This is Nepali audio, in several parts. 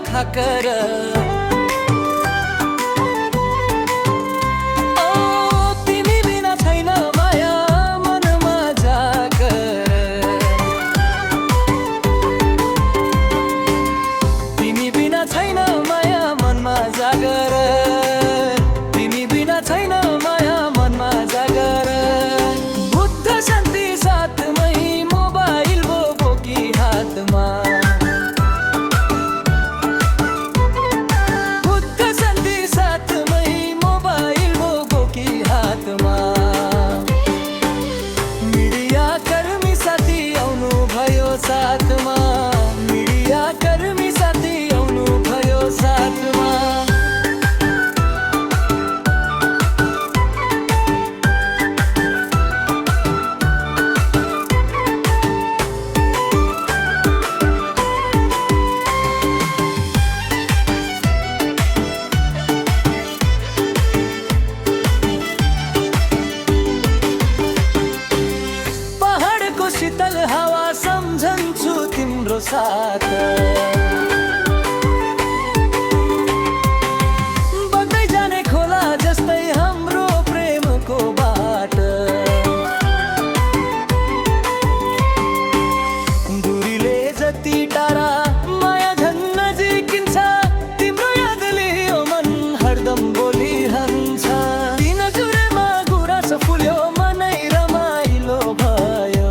खाकर तिमी बिना छैन माया मनमा जाकर तिमी बिना छैन माया मनमा जागर तिमी बिना छैन माया मनमा जागर बुद्ध शान्ति साथमै मोबाइल बोकी हातमा बुद्ध शान्ति साथमै मोबाइल बोकी हातमा मिडिया कर्मी साथी आउनु भयो साथमा मिडिया कर्मी साथी आउनु भयो साथमा शीतल हावा सम्झन्छु तिम्रो साथ बग्दै जाने खोला जस्तै हाम्रो प्रेमको बाट दूरीले जति टाढा माया झन् नजिकिन्छ तिम्रो यादले यो मन हरदम बोलिरहन्छ दिन जुरेमा गुराँस फुल्यो मनै रमाइलो भयो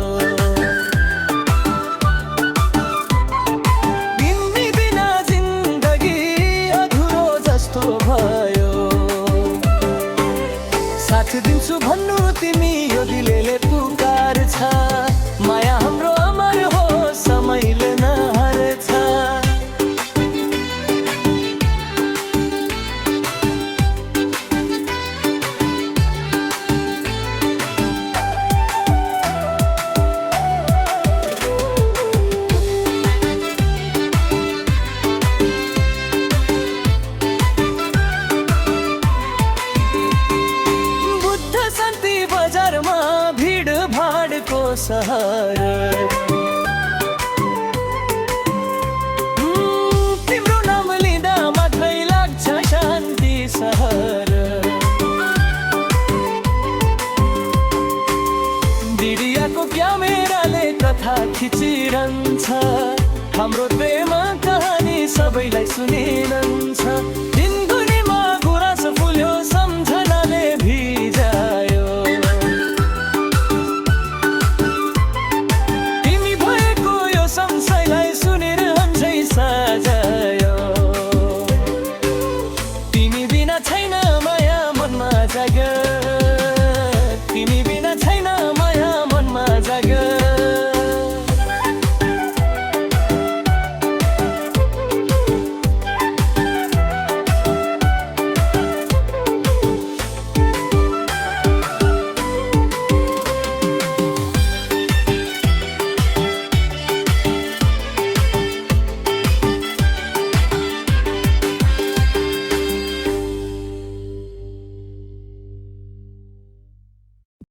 भयो साथ दिन्छु भन्नु तिमी यो दिलले पुकार छ माया हाम्रो अमर हो समयले नहर्छ बजारमा भिड भाडको सहर तिम्रो नाम लिँदा मात्रै लाग्छ शान्ति सहर डिडियाको क्यामेराले कथा खिचिरहन्छ हाम्रो प्रेम कहानी सबैलाई सुनिरहन्छ